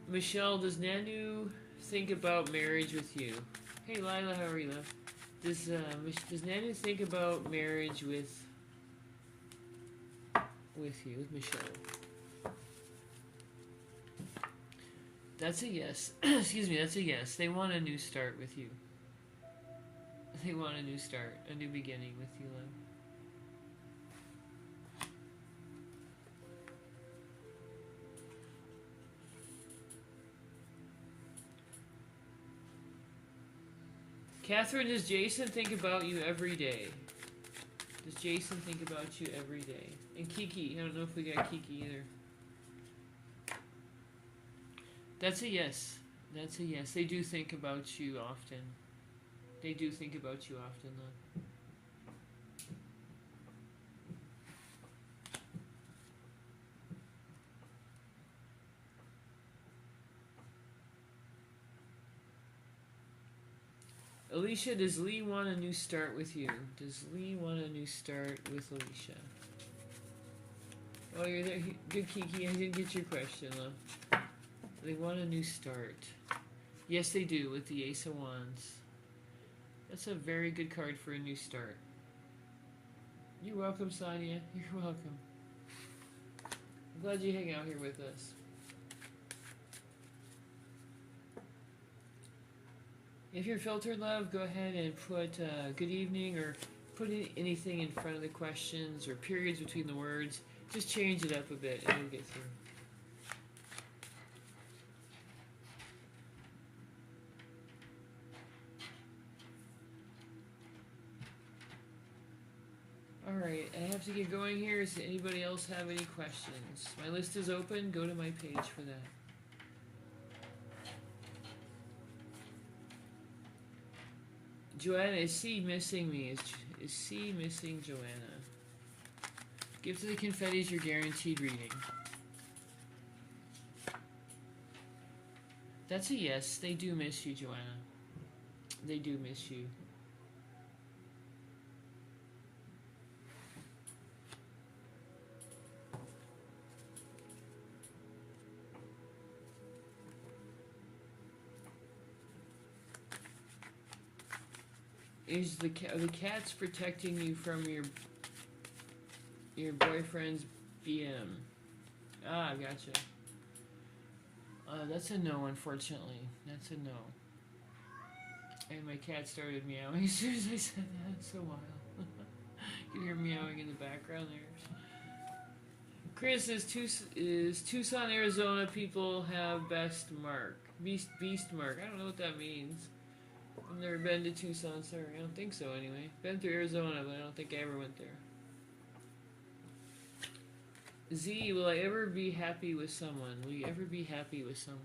Michelle, does Nanu think about marriage with you? Hey Lila, how are you, love? Does Nanu think about marriage with you, with Michelle? That's a yes. Excuse me, that's a yes. They want a new start with you. They want a new start, a new beginning with you, love. Catherine, does Jason think about you every day? Does Jason think about you every day? And Kiki, I don't know if we got Kiki either. That's a yes. That's a yes. They do think about you often. They do think about you often, though. Alicia, does Lee want a new start with you? Does Lee want a new start with Alicia? Oh, you're there. Good, Kiki. I didn't get your question, love. They want a new start. Yes, they do, with the Ace of Wands. That's a very good card for a new start. You're welcome, Sonia. You're welcome. I'm glad you hang out here with us. If you're filtered, love, go ahead and put good evening or put anything in front of the questions or periods between the words. Just change it up a bit and we'll get through. Alright, I have to get going here. Does anybody else have any questions? My list is open. Go to my page for that. Joanna, is C missing me? Is C missing Joanna? Give to the confettis your guaranteed reading. That's a yes. They do miss you, Joanna. They do miss you. Is the cats protecting you from your boyfriend's BM? Ah, gotcha. That's a no, unfortunately. That's a no. And my cat started meowing as soon as I said that. It's so wild. You hear meowing in the background there. Chris, is Tucson, Arizona people have beast mark? I don't know what that means. I've never been to Tucson, sorry. I don't think so, anyway. Been through Arizona, but I don't think I ever went there. Z, will I ever be happy with someone? Will you ever be happy with someone?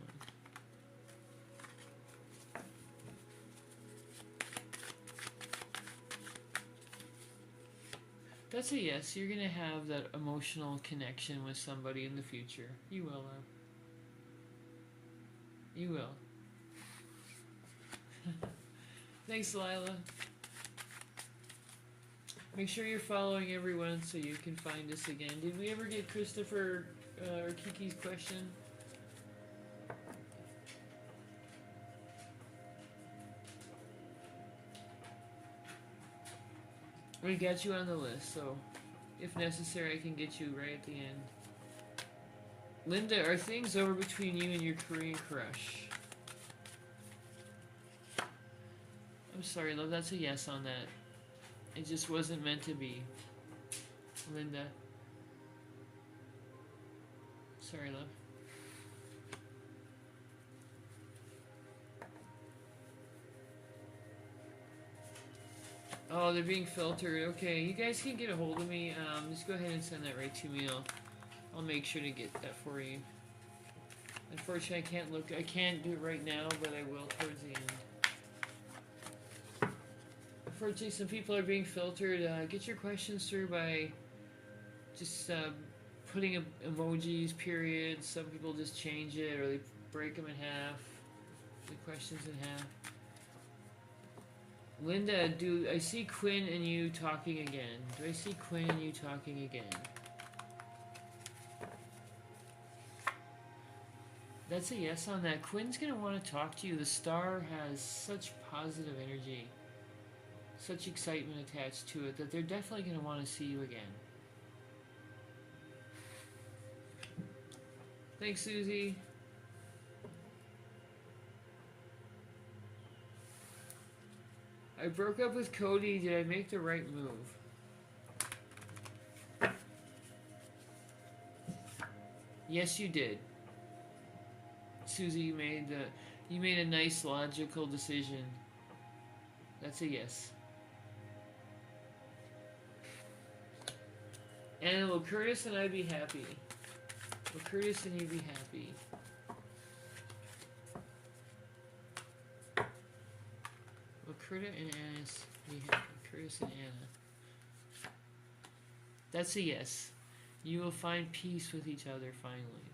That's a yes. You're gonna have that emotional connection with somebody in the future. You will, love. You will. Thanks, Lila. Make sure you're following everyone so you can find us again. Did we ever get Christopher or Kiki's question? We got you on the list, so if necessary, I can get you right at the end. Linda, are things over between you and your Korean crush? I'm sorry, love, that's a yes on that. It just wasn't meant to be. Linda. Sorry, love. Oh, they're being filtered. Okay, you guys can get a hold of me. Just go ahead and send that right to me. I'll make sure to get that for you. Unfortunately, I can't do it right now, but I will towards the end. Unfortunately, some people are being filtered. Get your questions through by just putting emojis, periods. Some people just change it, or they break them in half. The questions in half. Linda, do I see Quinn and you talking again? Do I see Quinn and you talking again? That's a yes on that. Quinn's gonna want to talk to you. The star has such positive energy, such excitement attached to it, that they're definitely gonna want to see you again. Thanks, Susie. I broke up with Cody. Did I make the right move? Yes, you did. Susie, you made a nice logical decision. That's a yes. And will Curtis and I be happy? Will Curtis and you be happy? Will Curtis and Anna be happy? Curtis and Anna. That's a yes. You will find peace with each other finally.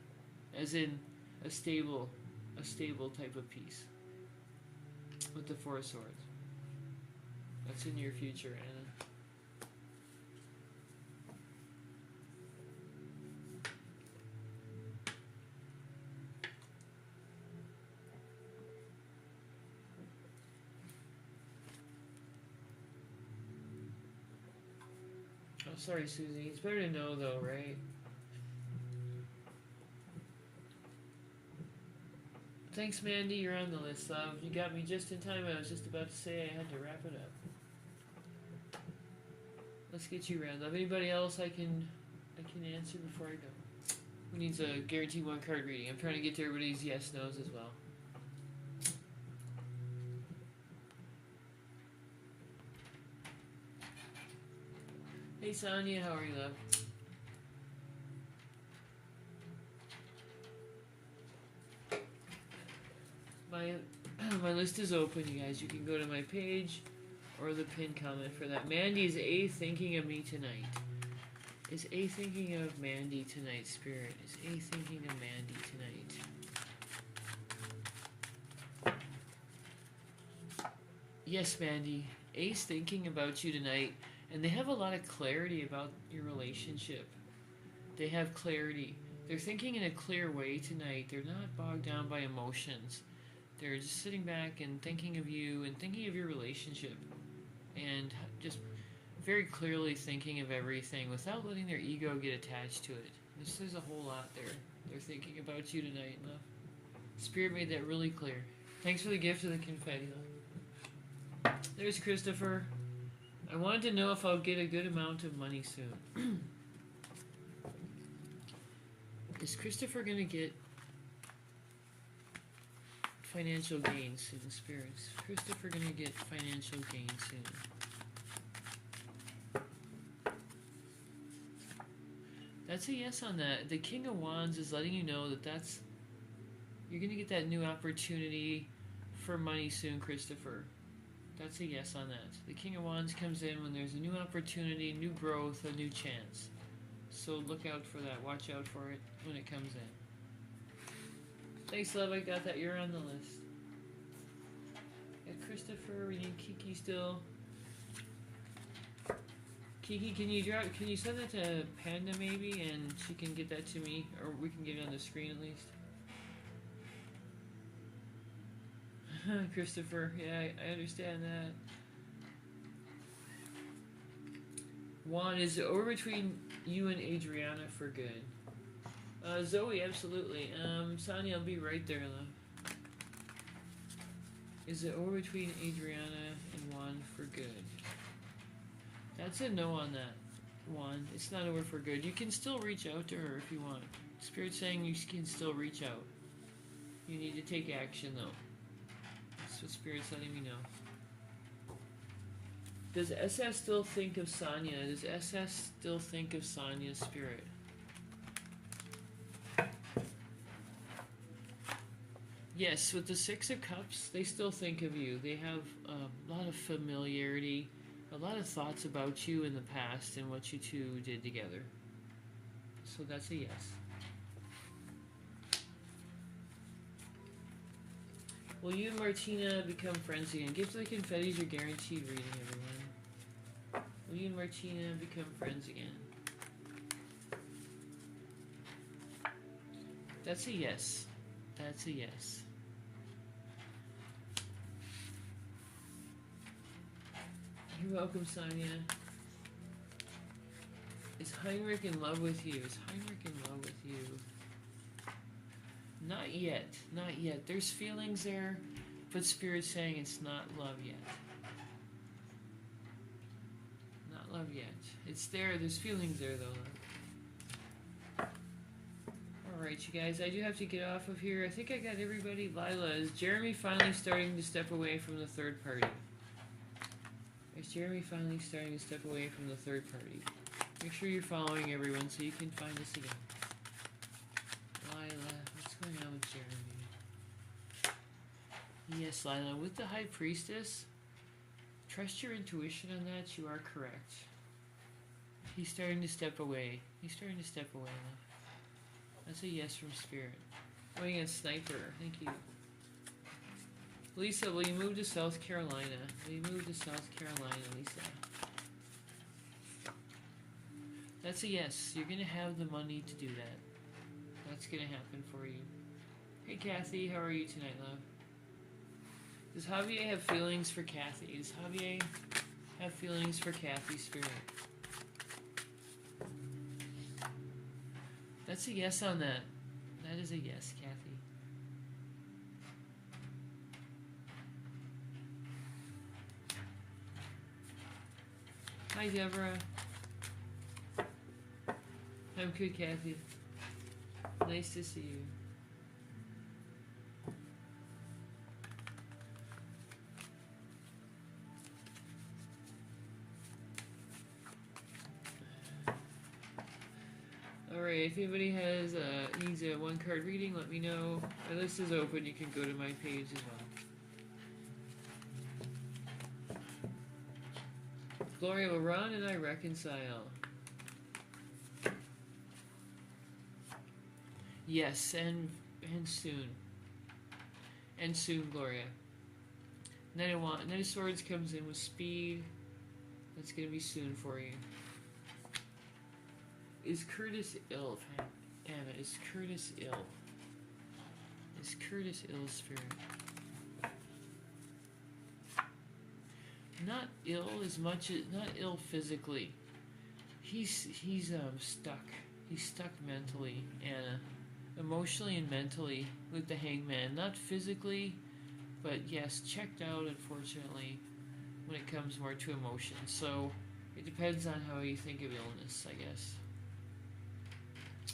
As in a stable type of peace. With the Four of Swords. That's in your future, Anna. Oh, sorry, Susie. It's better to know, though, right? Thanks, Mandy. You're on the list, love. You got me just in time. I was just about to say I had to wrap it up. Let's get you around, love. Anybody else I can answer before I go? Who needs a guaranteed one card reading? I'm trying to get to everybody's yes, no's as well. Hey, Sonia. How are you, love? My list is open, you guys. You can go to my page or the pinned comment for that. Mandy, is A thinking of me tonight? Is A thinking of Mandy tonight, Spirit? Is A thinking of Mandy tonight? Yes, Mandy. A's thinking about you tonight, and they have a lot of clarity about your relationship. They have clarity. They're thinking in a clear way tonight. They're not bogged down by emotions. They're just sitting back and thinking of you and thinking of your relationship, and just very clearly thinking of everything without letting their ego get attached to it. There's a whole lot there. They're thinking about you tonight, love. Spirit made that really clear. Thanks for the gift of the confetti, love. There's Christopher. I wanted to know if I'll get a good amount of money soon. Is Christopher gonna get financial gain soon, spirits? Christopher gonna get financial gain soon? That's a yes on that. The King of Wands is letting you know that you're going to get that new opportunity for money soon, Christopher. That's a yes on that. The King of Wands comes in when there's a new opportunity, new growth, a new chance. So look out for that. Watch out for it when it comes in. Thanks, love. I got that. You're on the list. Yeah, Christopher, we need Kiki still. Kiki, can you send that to Panda maybe, and she can get that to me, or we can get it on the screen at least. Christopher, yeah, I understand that. Juan, is it over between you and Adriana for good? Zoe, absolutely. Sonia, I'll be right there, love. Is it over between Adriana and Juan for good? That's a no on that, Juan. It's not over for good. You can still reach out to her if you want. Spirit's saying you can still reach out. You need to take action, though. That's what Spirit's letting me know. Does SS still think of Sonia? Does SS still think of Sonia's spirit? Yes, with the Six of Cups, they still think of you. They have a lot of familiarity, a lot of thoughts about you in the past and what you two did together. So that's a yes. Will you and Martina become friends again? Gifts like confetti's your guaranteed reading, everyone. Will you and Martina become friends again? That's a yes. That's a yes. You're welcome, Sonia. Is Heinrich in love with you? Is Heinrich in love with you? Not yet. Not yet. There's feelings there, but Spirit's saying it's not love yet. Not love yet. It's there. There's feelings there, though. Alright, you guys. I do have to get off of here. I think I got everybody. Lila, is Jeremy finally starting to step away from the third party? Is Jeremy finally starting to step away from the third party? Make sure you're following everyone so you can find us again. Lila, what's going on with Jeremy? Yes, Lila, with the High Priestess, trust your intuition on that. You are correct. He's starting to step away. He's starting to step away now. That's a yes from Spirit. Waiting on Sniper. Thank you. Lisa, will you move to South Carolina? Will you move to South Carolina, Lisa? That's a yes. You're going to have the money to do that. That's going to happen for you. Hey, Kathy. How are you tonight, love? Does Javier have feelings for Kathy? Does Javier have feelings for Kathy, Spirit? That's a yes on that. That is a yes, Kathy. Hi, Deborah. I'm good, Kathy. Nice to see you. Alright, if anybody has needs a one-card reading, let me know. My list is open. You can go to my page as well. Gloria, will Ron and I reconcile? Yes, and soon. And soon, Gloria. Knight of Swords comes in with speed. That's going to be soon for you. Is Curtis ill? Anna, is Curtis ill? Is Curtis ill, Spirit? Not ill as much as, not ill physically. He's stuck. He's stuck mentally, Anna. Emotionally and mentally with the Hangman. Not physically, but yes, checked out, unfortunately, when it comes more to emotion. So, it depends on how you think of illness, I guess.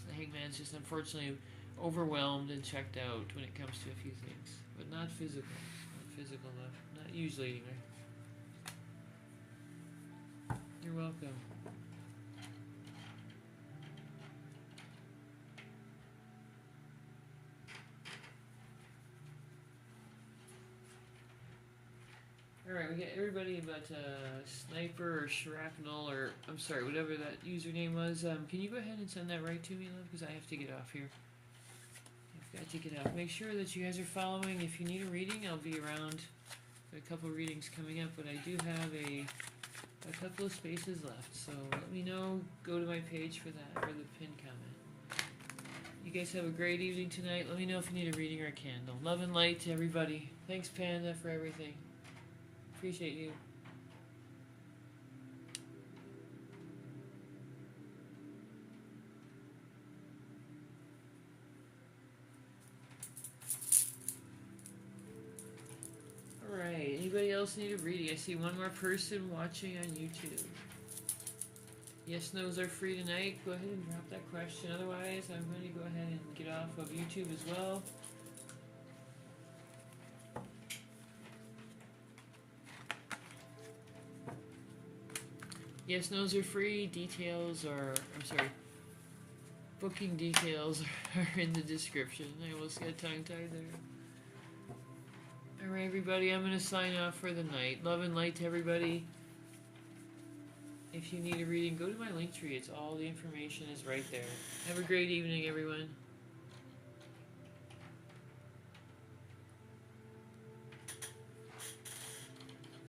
The Hangman's just unfortunately overwhelmed and checked out when it comes to a few things. But not physical. Not physical, though. Not usually, anyway. You're welcome. Alright, we got everybody but Sniper or Shrapnel or, I'm sorry, whatever that username was. Can you go ahead and send that right to me, love? Because I have to get off here. I've got to get off. Make sure that you guys are following. If you need a reading, I'll be around. Got a couple readings coming up, but I do have a couple of spaces left. So let me know. Go to my page for that, for the pinned comment. You guys have a great evening tonight. Let me know if you need a reading or a candle. Love and light to everybody. Thanks, Panda, for everything. Appreciate you. Alright, anybody else need a reading? I see one more person watching on YouTube. Yes, no's are free tonight. Go ahead and drop that question. Otherwise, I'm going to go ahead and get off of YouTube as well. Yes, no's are free. Details are, I'm sorry, booking details are in the description. I almost got tongue-tied there. Alright, everybody, I'm going to sign off for the night. Love and light to everybody. If you need a reading, go to my link tree. It's all the information is right there. Have a great evening, everyone.